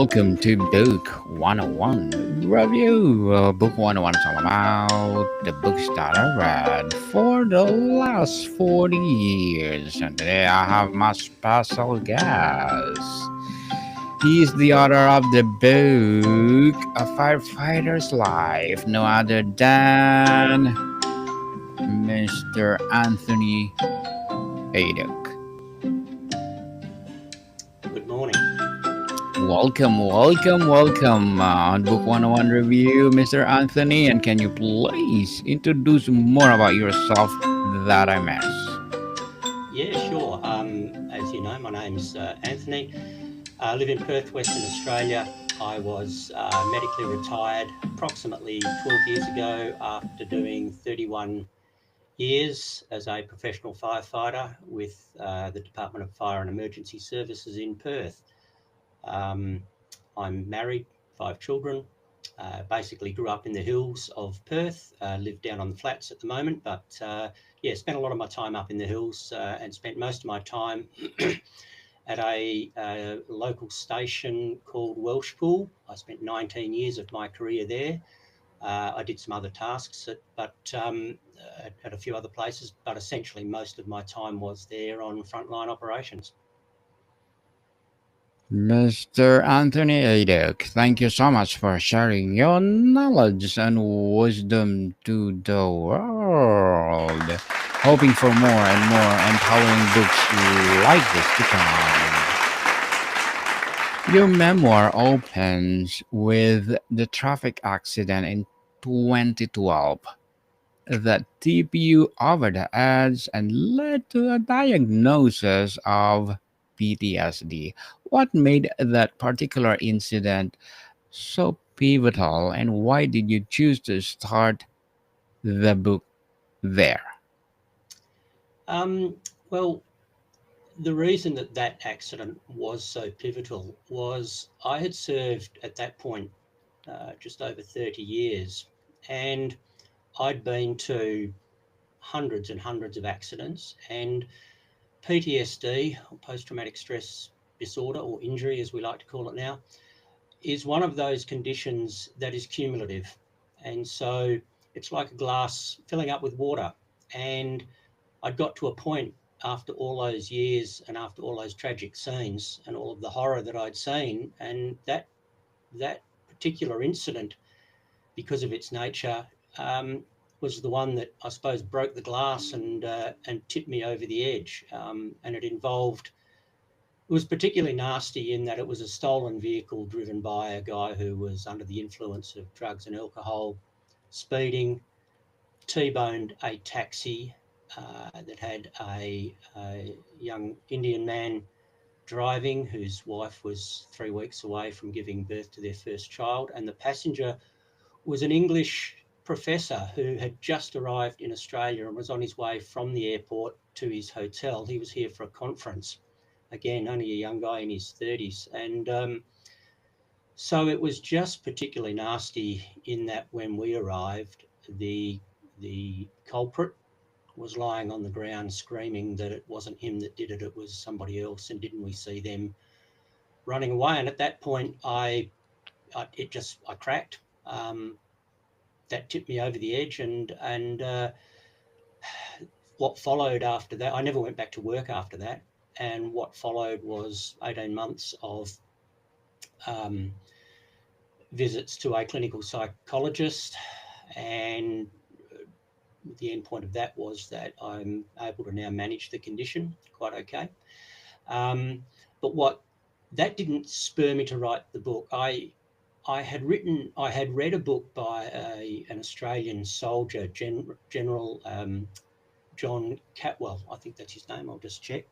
welcome to Book 101 Review. Book 101 is all about the books that I read for the last 40 years. And today I have my special guest. He is the author of the book A Firefighter's Life, no other than Mr. Anthony Ajduk. Good morning. Welcome on Book 101 Review, Mr. Anthony. And can you please introduce more about yourself that I missed? Yeah, sure. As you know, my name's Anthony. I live in Perth, Western Australia. I was medically retired approximately 12 years ago after doing 31 years as a professional firefighter with the Department of Fire and Emergency Services in Perth. I'm married, 5 children. Basically grew up in the hills of Perth, live down on the flats at the moment, but spent a lot of my time up in the hills and spent most of my time at a local station called Welshpool. I spent 19 years of my career there. I did some other tasks at a few other places, but essentially most of my time was there on frontline operations. Mr. Anthony Ajduk, thank you so much for sharing your knowledge and wisdom to the world. Hoping for more and more empowering books like this to come. Your memoir opens with the traffic accident in 2012 that tipped you over the edge and led to a diagnosis of PTSD. What made that particular incident so pivotal, and why did you choose to start the book there? Well, the reason that accident was so pivotal was I had served at that point just over 30 years, and I'd been to hundreds and hundreds of accidents, and PTSD, or post-traumatic stress disorder, or injury as we like to call it now, is one of those conditions that is cumulative. And so it's like a glass filling up with water. And I'd got to a point after all those years and after all those tragic scenes and all of the horror that I'd seen, and that particular incident, because of its nature, was the one that I suppose broke the glass and tipped me over the edge. And it was particularly nasty in that it was a stolen vehicle driven by a guy who was under the influence of drugs and alcohol, speeding, T-boned a taxi that had a young Indian man driving, whose wife was 3 weeks away from giving birth to their first child. And the passenger was an English professor who had just arrived in Australia and was on his way from the airport to his hotel. He was here for a conference. Again, only a young guy in his 30s. And so it was just particularly nasty in that when we arrived, the culprit was lying on the ground screaming that it wasn't him that did it, it was somebody else, and didn't we see them running away? And at that point, I cracked. That tipped me over the edge, and what followed after that, I never went back to work after that. And what followed was 18 months of visits to a clinical psychologist, and the end point of that was that I'm able to now manage the condition quite okay. But what that didn't spur me to write the book. I had read a book by an Australian soldier, General John Catwell, I think that's his name, I'll just check.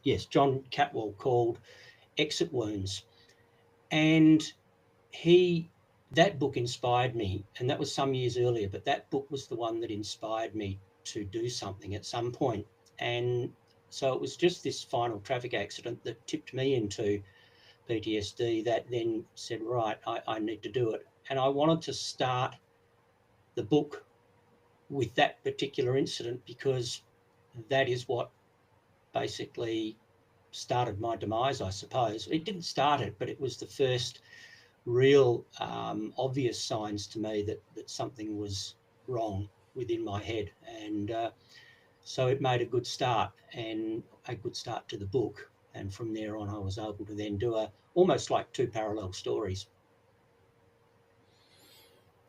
Yes, John Catwell, called Exit Wounds. And that book inspired me, and that was some years earlier, but that book was the one that inspired me to do something at some point. And so it was just this final traffic accident that tipped me into PTSD that then said, right, I need to do it. And I wanted to start the book with that particular incident because that is what basically started my demise, I suppose. It didn't start it, but it was the first real obvious signs to me that something was wrong within my head. And so it made a good start and a good start to the book. And from there on, I was able to then do almost like two parallel stories.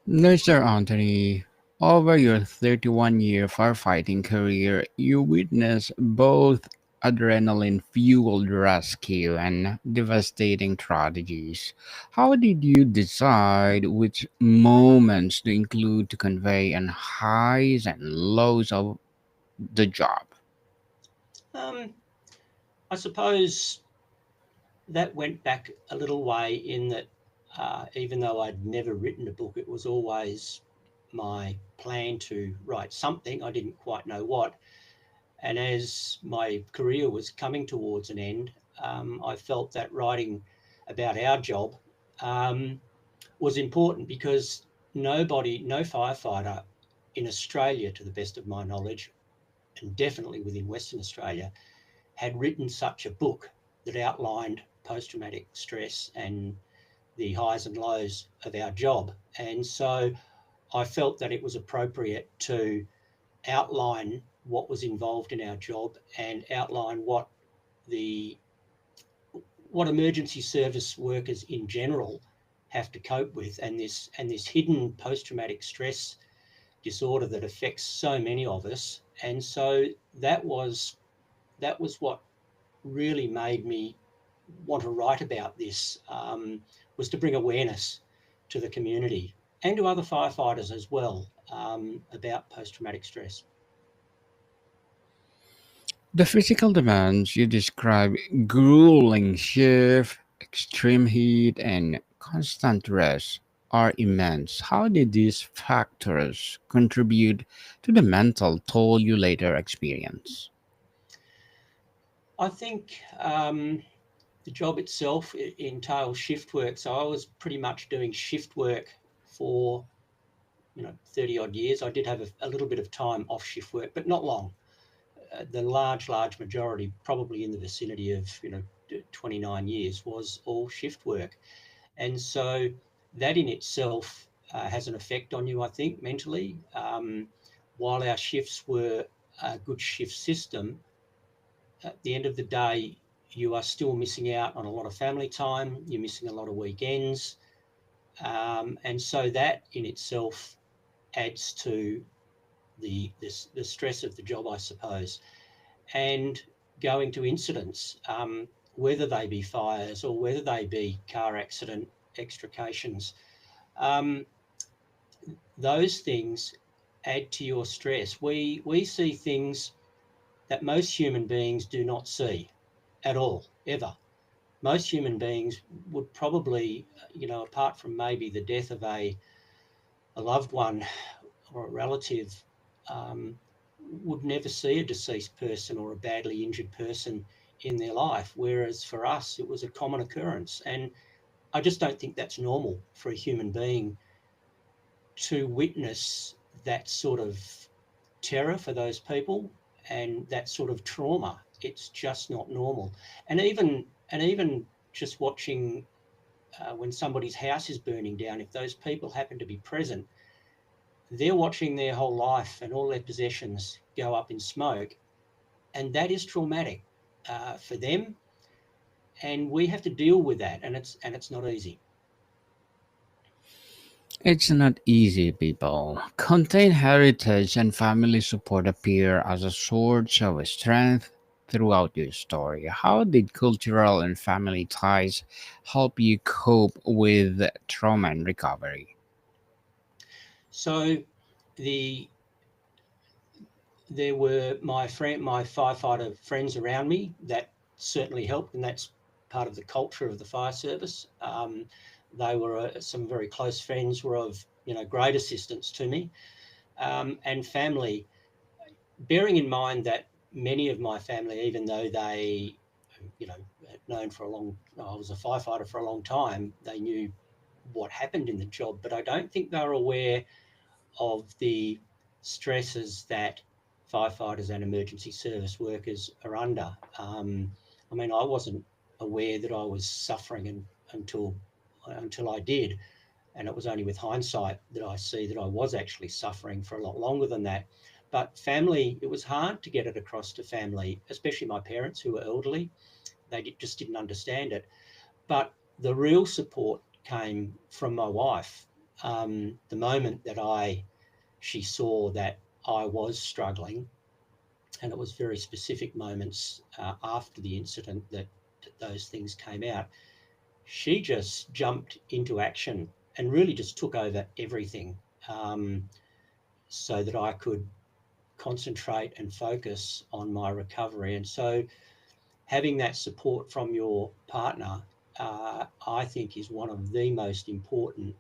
Mr. Anthony, over your 31-year firefighting career, you witnessed both adrenaline fueled rescue and devastating tragedies. How did you decide which moments to include to convey and highs and lows of the job? Um, I suppose that went back a little way in that even though I'd never written a book, it was always my plan to write something. I didn't quite know what. And as my career was coming towards an end, I felt that writing about our job um, was important because nobody, no firefighter in Australia, to the best of my knowledge, and definitely within Western Australia, had written such a book that outlined post traumatic stress and the highs and lows of our job. And so I felt that it was appropriate to outline what was involved in our job and outline the what emergency service workers in general have to cope with, and this hidden post-traumatic stress disorder that affects so many of us. And so that was what really made me want to write about this, was to bring awareness to the community and to other firefighters as well, about post-traumatic stress. The physical demands you describe, grueling shift, extreme heat, and constant rest, are immense. How did these factors contribute to the mental toll you later experienced? I think the job itself entails shift work. So I was pretty much doing shift work for 30 odd years. I did have a little bit of time off shift work, but not long. The large majority, probably in the vicinity of 29 years, was all shift work. And so that in itself has an effect on you, I think, mentally. While our shifts were a good shift system, at the end of the day, you are still missing out on a lot of family time. You're missing a lot of weekends. And so that in itself adds to the stress of the job, I suppose. And going to incidents, whether they be fires or whether they be car accident extrications, um, those things add to your stress. We see things that most human beings do not see at all, ever. Most human beings would probably, apart from maybe the death of a loved one or a relative, would never see a deceased person or a badly injured person in their life. Whereas for us, it was a common occurrence. And I just don't think that's normal for a human being to witness that sort of terror for those people and that sort of trauma. It's just not normal. And even just watching when somebody's house is burning down, if those people happen to be present, they're watching their whole life and all their possessions go up in smoke, and that is traumatic for them. And we have to deal with that, and it's not easy. It's not easy, people. Contain heritage and family support appear as a source of strength throughout your story. How did cultural and family ties help you cope with trauma and recovery? So the there were my firefighter friends around me that certainly helped, and that's part of the culture of the fire service. They were some very close friends were of great assistance to me, and family. Bearing in mind that many of my family, even though they had known for a long, I was a firefighter for a long time, they knew what happened in the job, but I don't think they were aware of the stresses that firefighters and emergency service workers are under. I mean, I wasn't aware that I was suffering until I did, and it was only with hindsight that I see that I was actually suffering for a lot longer than that. But family, it was hard to get it across to family, especially my parents who were elderly. They just didn't understand it. But the real support came from my wife. The moment that she saw that I was struggling, and it was very specific moments after the incident that those things came out, she just jumped into action and really just took over everything, so that I could concentrate and focus on my recovery. And so having that support from your partner, I think, is one of the most important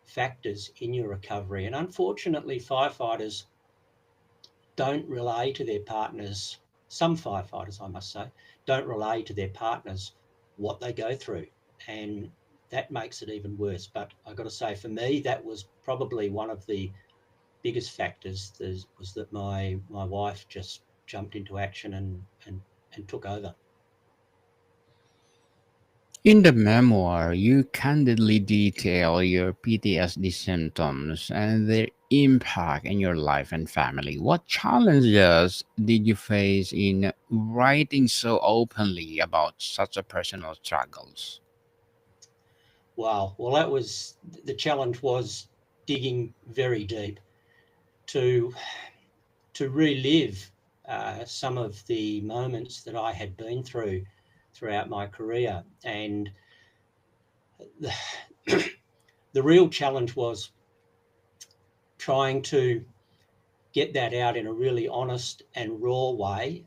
factors in your recovery. And unfortunately, firefighters don't relay to their partners, some firefighters, I must say, don't relay to their partners what they go through. And that makes it even worse. But I've got to say, for me, that was probably one of the biggest factors, was that my wife just jumped into action and took over. In the memoir, you candidly detail your PTSD symptoms and their impact in your life and family. What challenges did you face in writing so openly about such a personal struggles? Wow. Well, that was the challenge, was digging very deep to relive some of the moments that I had been through throughout my career. And the, the real challenge was trying to get that out in a really honest and raw way,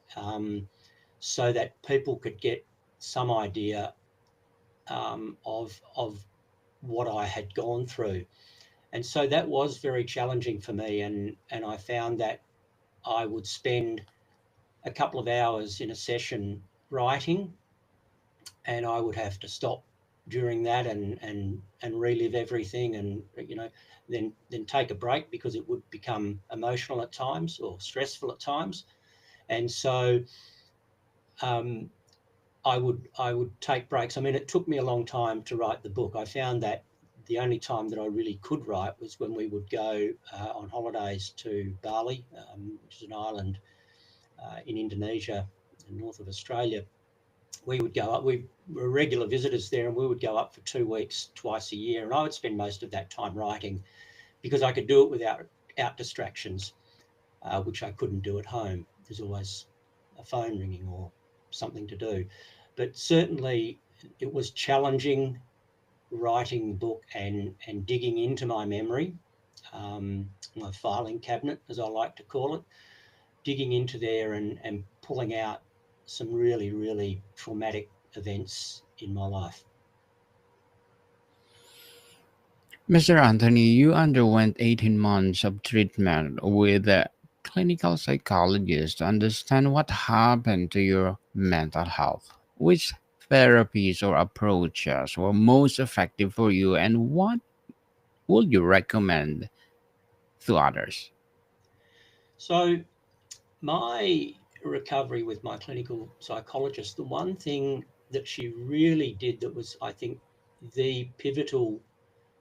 so that people could get some idea of what I had gone through. And so that was very challenging for me. And I found that I would spend a couple of hours in a session writing, and I would have to stop during that and relive everything, and then take a break because it would become emotional at times or stressful at times. And so um, I would take breaks. I mean, it took me a long time to write the book. I found that the only time that I really could write was when we would go on holidays to Bali, which is an island in Indonesia, in north of Australia. We would go up. We were regular visitors there, and we would go up for 2 weeks twice a year. And I would spend most of that time writing because I could do it without out distractions, which I couldn't do at home. There's always a phone ringing or something to do. But certainly, it was challenging writing the book and digging into my memory, my filing cabinet, as I like to call it, digging into there and pulling out some really, really traumatic events in my life. Mr. Anthony, you underwent 18 months of treatment with a clinical psychologist to understand what happened to your mental health. Which therapies or approaches were most effective for you, and what would you recommend to others? So, my recovery with my clinical psychologist, the one thing that she really did that was, I think, the pivotal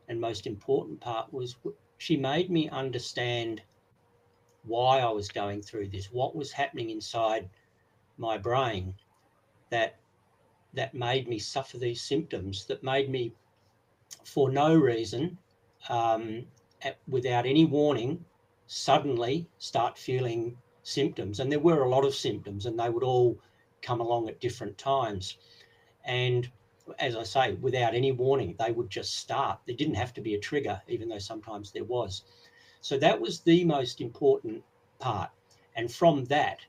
and most important part was she made me understand why I was going through this, what was happening inside my brain that made me suffer these symptoms, that made me, for no reason, um, without any warning, suddenly start feeling symptoms. And there were a lot of symptoms, and they would all come along at different times. And as I say, without any warning, they would just start. There didn't have to be a trigger, even though sometimes there was. So that was the most important part. And from that,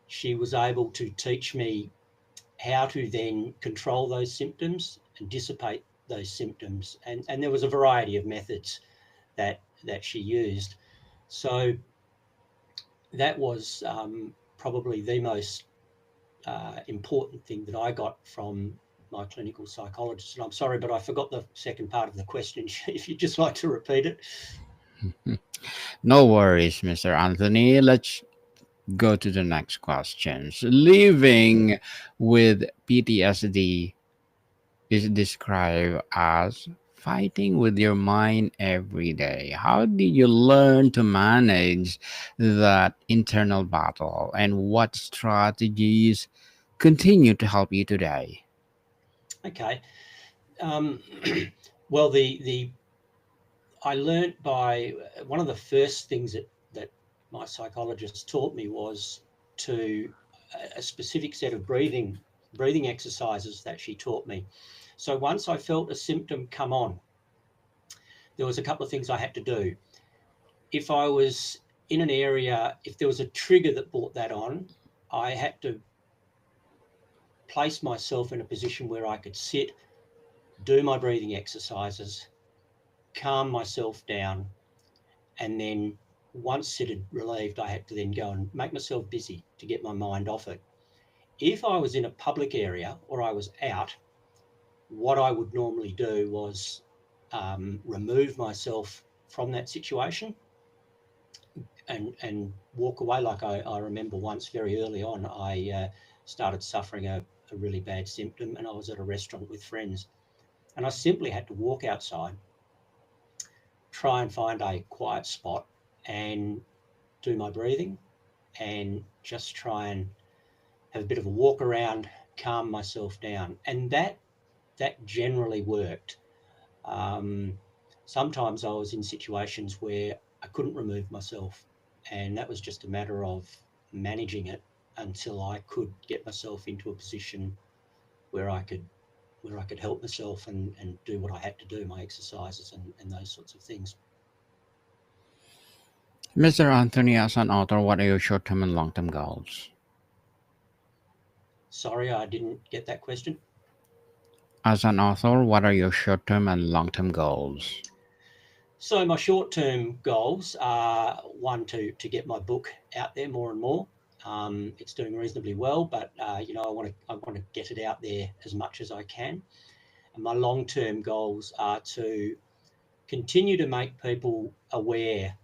she was able to teach me how to then control those symptoms and dissipate those symptoms. And there was a variety of methods that she used. So that was probably the most important thing that I got from my clinical psychologist. And I'm sorry, but I forgot the second part of the question. If you'd just like to repeat it. No worries, Mr. Anthony. Let's go to the next questions. Living with PTSD is described as fighting with your mind every day. How did you learn to manage that internal battle, and what strategies continue to help you today? Okay. Um, well, the I learnt by one of the first things that my psychologist taught me was to a specific set of breathing exercises that she taught me. So once I felt a symptom come on, there was a couple of things I had to do. If I was in an area, if there was a trigger that brought that on, I had to place myself in a position where I could sit, do my breathing exercises, calm myself down, and then once it had relieved, I had to then go and make myself busy to get my mind off it. If I was in a public area or I was out, what I would normally do was remove myself from that situation and walk away. Like I remember once very early on, I started suffering a really bad symptom, and I was at a restaurant with friends, and I simply had to walk outside, try and find a quiet spot, and do my breathing, and just try and have a bit of a walk around, calm myself down, and that generally worked. Um, Sometimes I was in situations where I couldn't remove myself, and that was just a matter of managing it until I could get myself into a position where I could help myself and do what I had to do, my exercises and those sorts of things. Mr. Anthony, as an author, what are your short term and long term goals? Sorry, I didn't get that question. As an author, what are your short term and long term goals? So my short-term goals are one to get my book out there more and more. It's doing reasonably well, but I want to get it out there as much as I can. And my long-term goals are to continue to make people aware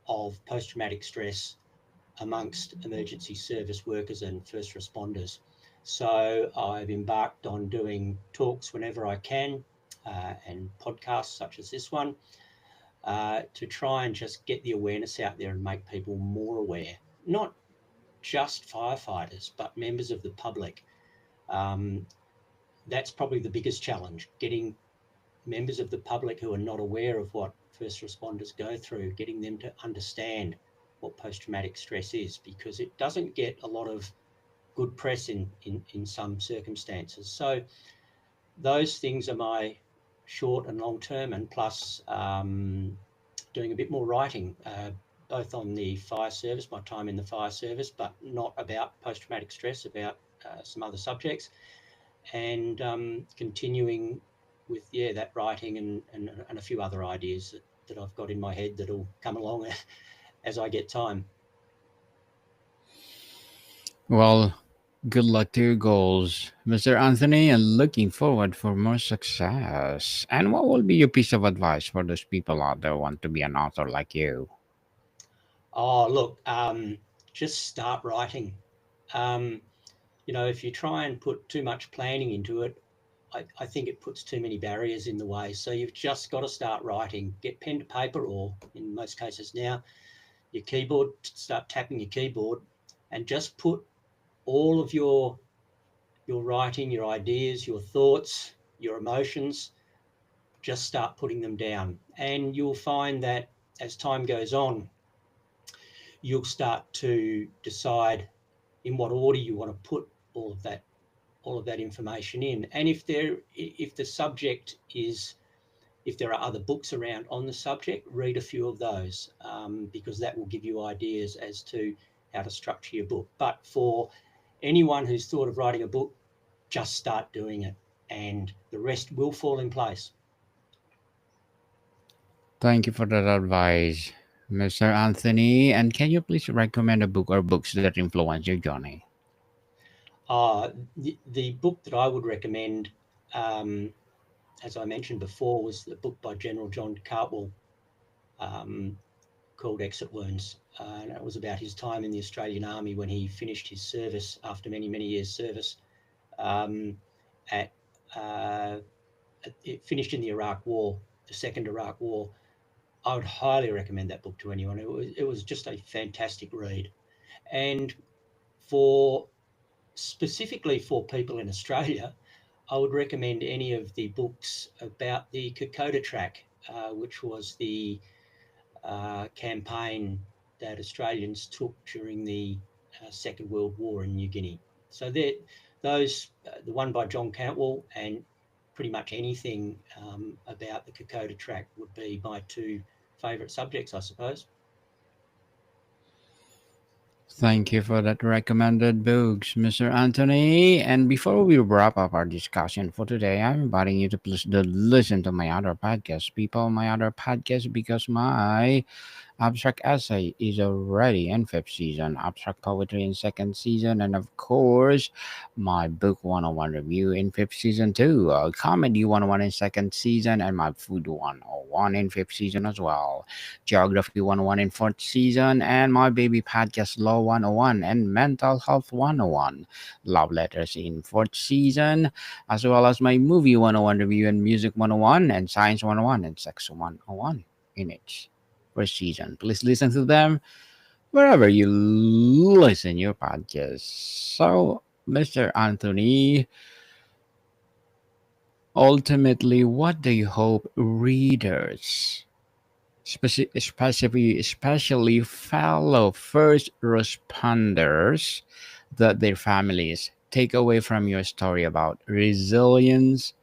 of post-traumatic stress amongst emergency service workers and first responders. So I've embarked on doing talks whenever I can, and podcasts such as this one, to try and just get the awareness out there and make people more aware, not just firefighters, but members of the public. Um, that's probably the biggest challenge, getting members of the public who are not aware of what first responders go through, getting them to understand what post-traumatic stress is, because it doesn't get a lot of good press in some circumstances. So those things are my short and long term, and plus doing a bit more writing, both on the fire service, my time in the fire service, but not about post-traumatic stress, about some other subjects, and continuing with that writing and a few other ideas that I've got in my head that'll come along as I get time. Well, good luck to your goals, Mr. Anthony, and looking forward for more success. And what will be your piece of advice for those people out there who want to be an author like you? Oh, look, just start writing. Um, if you try and put too much planning into it, I think it puts too many barriers in the way. So you've just got to start writing. Get pen to paper, or in most cases now, your keyboard, start tapping your keyboard, and just put all of your writing, your ideas, your thoughts, your emotions, just start putting them down. And you'll find that as time goes on, you'll start to decide in what order you want to put all of that information in. And if the subject is, if there are other books around on the subject, read a few of those, because that will give you ideas as to how to structure your book. But for anyone who's thought of writing a book, just start doing it, and the rest will fall in place. Thank you for that advice, Mr. Anthony. And can you please recommend a book or books that influence your journey? The book that I would recommend, um, as I mentioned before, was the book by General John Cartwell, um, called Exit Wounds. And it was about his time in the Australian Army when he finished his service after many, many years' service. Um, at it finished in the Iraq War, the second Iraq War. I would highly recommend that book to anyone. It was just a fantastic read, and for specifically for people in Australia, I would recommend any of the books about the Kokoda Track, which was the campaign that Australians took during the Second World War in New Guinea. So those, the one by John Cantwell and pretty much anything about the Kokoda Track would be my two favourite subjects, I suppose. Thank you for that recommended books, Mr. Anthony. And before we wrap up our discussion for today, I'm inviting you to please listen to my other podcast, people, my other podcast, because my Abstract Essay is already in fifth season, Abstract Poetry in second season, and of course, my Book 101 review in fifth season too, Comedy 101 in second season, and my Food 101 in fifth season as well, Geography 101 in fourth season, and my Baby Podcast Law 101 and Mental Health 101, Love Letters in fourth season, as well as my Movie 101 review and Music 101 and Science 101 and Sex 101 in each first season. Please listen to them wherever you listen your podcast. So, Mr. Anthony, ultimately, what do you hope readers, especially fellow first responders, that their families take away from your story about resilience,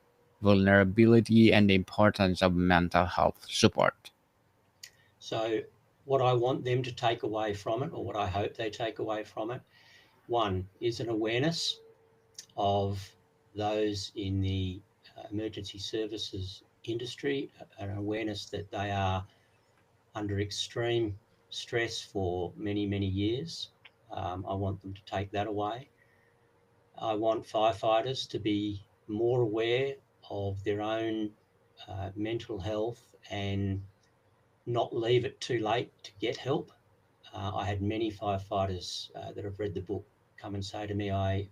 vulnerability, and the importance of mental health support? So, what I want them to take away from it, or what I hope they take away from it, one is an awareness of those in the emergency services industry, an awareness that they are under extreme stress for many, many years. I want them to take that away. I want firefighters to be more aware of their own mental health and not leave it too late to get help. I had many firefighters that have read the book come and say to me, I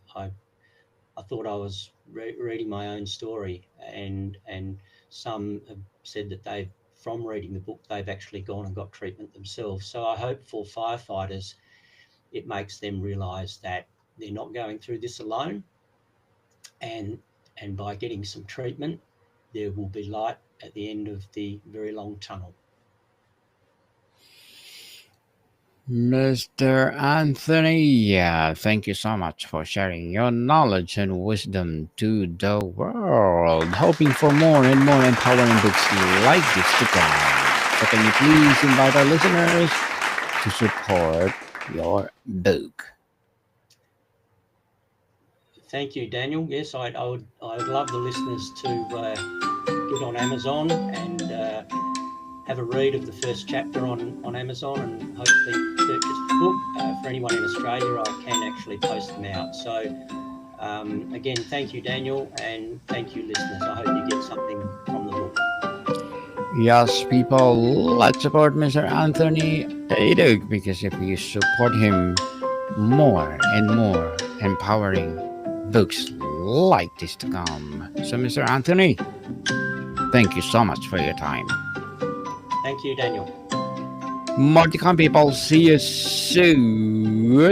thought I was reading my own story, and some have said that from reading the book, they've actually gone and got treatment themselves. So I hope for firefighters, it makes them realise that they're not going through this alone, and by getting some treatment, there will be light at the end of the very long tunnel. Mr. Anthony, yeah, thank you so much for sharing your knowledge and wisdom to the world. Hoping for more and more empowering books like this to come. So, can you please invite our listeners to support your book? Thank you, Daniel. Yes, I'd love the listeners to get on Amazon and have a read of the first chapter on Amazon, and hopefully purchase the book. For anyone in Australia, I can actually post them out. So again, thank you, Daniel, and thank you, listeners. I hope you get something from the book. Yes, people, let's support Mr. Anthony Ajduk, because if you support him, more and more empowering books like this to come. So, Mr. Anthony, thank you so much for your time. Thank you, Daniel. More to come, people. See you soon.